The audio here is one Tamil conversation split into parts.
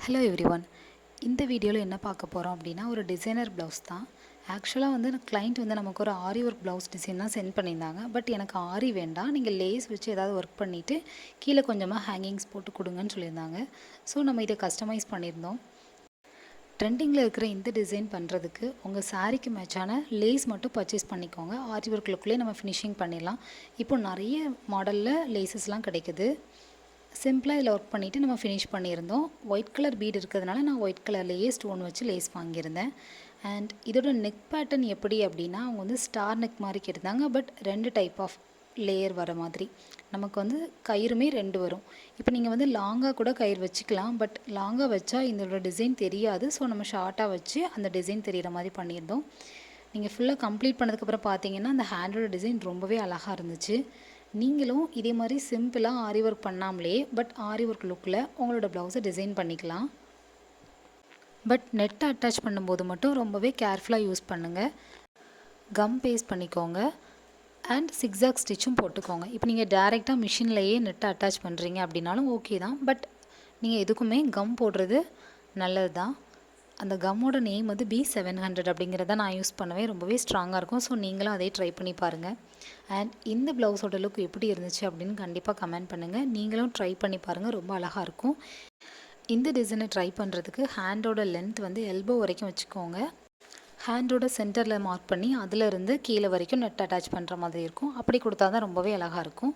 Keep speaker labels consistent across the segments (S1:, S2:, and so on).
S1: Hello everyone. இந்த வீடியோவில் என்ன பார்க்க போகிறோம் அப்படின்னா ஒரு டிசைனர் ப்ளவுஸ் தான். ஆக்சுவலாக வந்து கிளைண்ட் வந்து நமக்கு ஒரு ஆரி ஒர்க் ப்ளவுஸ் டிசைன் தான் சென்ட் பண்ணியிருந்தாங்க. பட் எனக்கு ஆரி வேண்டாம், நீங்கள் லேஸ் வச்சு ஏதாவது ஒர்க் பண்ணிவிட்டு கீழே கொஞ்சமாக ஹேங்கிங்ஸ் போட்டு கொடுங்கன்னு சொல்லியிருந்தாங்க. ஸோ நம்ம இதை கஸ்டமைஸ் பண்ணியிருந்தோம். ட்ரெண்டிங்கில் இருக்கிற இந்த டிசைன் பண்ணுறதுக்கு உங்கள் சாரீக்கு மேட்சான லேஸ் மட்டும் பர்ச்சேஸ் பண்ணிக்கோங்க. ஆரி ஒர்க் லுக்லேயே நம்ம ஃபினிஷிங் பண்ணிடலாம். இப்போ நிறைய மாடலில் லேசஸ்லாம் கிடைக்குது. சிம்பிளாக இதில் ஒர்க் பண்ணிவிட்டு நம்ம ஃபினிஷ் பண்ணியிருந்தோம். ஒயிட் கலர் பீட் இருக்கிறதுனால நான் ஒயிட் கலர்லேயே ஸ்டோன் வச்சு லேஸ் வாங்கியிருந்தேன். அண்ட் இதோட நெக் பேட்டர்ன் எப்படி அப்படின்னா, அவங்க வந்து ஸ்டார் நெக் மாதிரி கேட்டிருந்தாங்க. பட் 2 டைப் ஆஃப் லேயர் வர மாதிரி நமக்கு வந்து கயிறுமே 2 வரும். இப்போ நீங்கள் வந்து லாங்காக கூட கயிறு வச்சுக்கலாம். பட் லாங்காக வச்சா இதோட டிசைன் தெரியாது. ஸோ நம்ம ஷார்ட்டாக வச்சு அந்த டிசைன் தெரிகிற மாதிரி பண்ணியிருந்தோம். நீங்கள் ஃபுல்லாக கம்ப்ளீட் பண்ணதுக்கப்புறம் பார்த்தீங்கன்னா அந்த ஹேண்டோட டிசைன் ரொம்பவே அழகாக இருந்துச்சு. நீங்களும் இதே மாதிரி சிம்பிளாக ஆரி ஒர்க் பண்ணாமலே பட் ஆரி ஒர்க் லுக்கில் உங்களோட ப்ளவுஸை டிசைன் பண்ணிக்கலாம். பட் நெட்டை அட்டாச் பண்ணும்போது மட்டும் ரொம்பவே கேர்ஃபுல்லாக யூஸ் பண்ணுங்கள். கம் பேஸ்ட் பண்ணிக்கோங்க அண்ட் சிக்ஸாக் ஸ்டிச்சும் போட்டுக்கோங்க. இப்போ நீங்கள் டேரெக்டாக மிஷின்லேயே நெட்டை அட்டாச் பண்ணுறீங்க அப்படின்னாலும் ஓகே தான். பட் நீங்கள் எதுக்குமே கம் போடுறது நல்லது தான். அந்த கம்மோட நேம் வந்து B700 அப்படிங்கிறத நான் யூஸ் பண்ணுவேன். ரொம்பவே ஸ்ட்ராங்காக இருக்கும். ஸோ நீங்களும் அதே ட்ரை பண்ணி பாருங்கள். அண்ட் இந்த ப்ளவுஸோட லுக் எப்படி இருந்துச்சு அப்படின்னு கண்டிப்பாக கமெண்ட் பண்ணுங்கள். நீங்களும் ட்ரை பண்ணி பாருங்கள், ரொம்ப அழகாக இருக்கும். இந்த டிசைனை ட்ரை பண்ணுறதுக்கு ஹேண்டோட லென்த் வந்து எல்போ வரைக்கும் வச்சுக்கோங்க. ஹேண்டோட சென்டரில் மார்க் பண்ணி அதிலிருந்து கீழே வரைக்கும் நெட் அட்டாச் பண்ணுற மாதிரி இருக்கும். அப்படி கொடுத்தா தான் ரொம்பவே அழகாக இருக்கும்.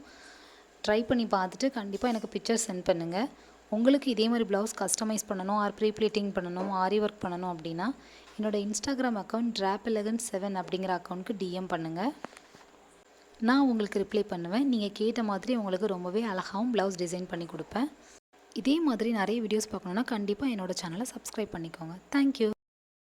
S1: ட்ரை பண்ணி பார்த்துட்டு கண்டிப்பாக எனக்கு பிக்சர் சென்ட் பண்ணுங்கள். உங்களுக்கு இதே மாதிரி ப்ளவுஸ் கஸ்டமைஸ் பண்ணணும், ஆர் ப்ரீ ப்ளீட்டிங் பண்ணணும், ஆரி ஒர்க் பண்ணணும் அப்படின்னா என்னோடய இன்ஸ்டாகிராம் அக்கௌண்ட் drapelegant7 அப்படிங்கிற அக்கௌண்ட்டுக்கு டிஎம் பண்ணுங்கள். நான் உங்களுக்கு ரிப்ளை பண்ணுவேன். நீங்கள் கேட்ட மாதிரி உங்களுக்கு ரொம்பவே அழகாகவும் ப்ளவுஸ் டிசைன் பண்ணி கொடுப்பேன். இதே மாதிரி நிறைய வீடியோஸ் பார்க்கணுன்னா கண்டிப்பாக என்னோடய சேனலை சப்ஸ்கிரைப் பண்ணிக்கோங்க. தேங்க்யூ.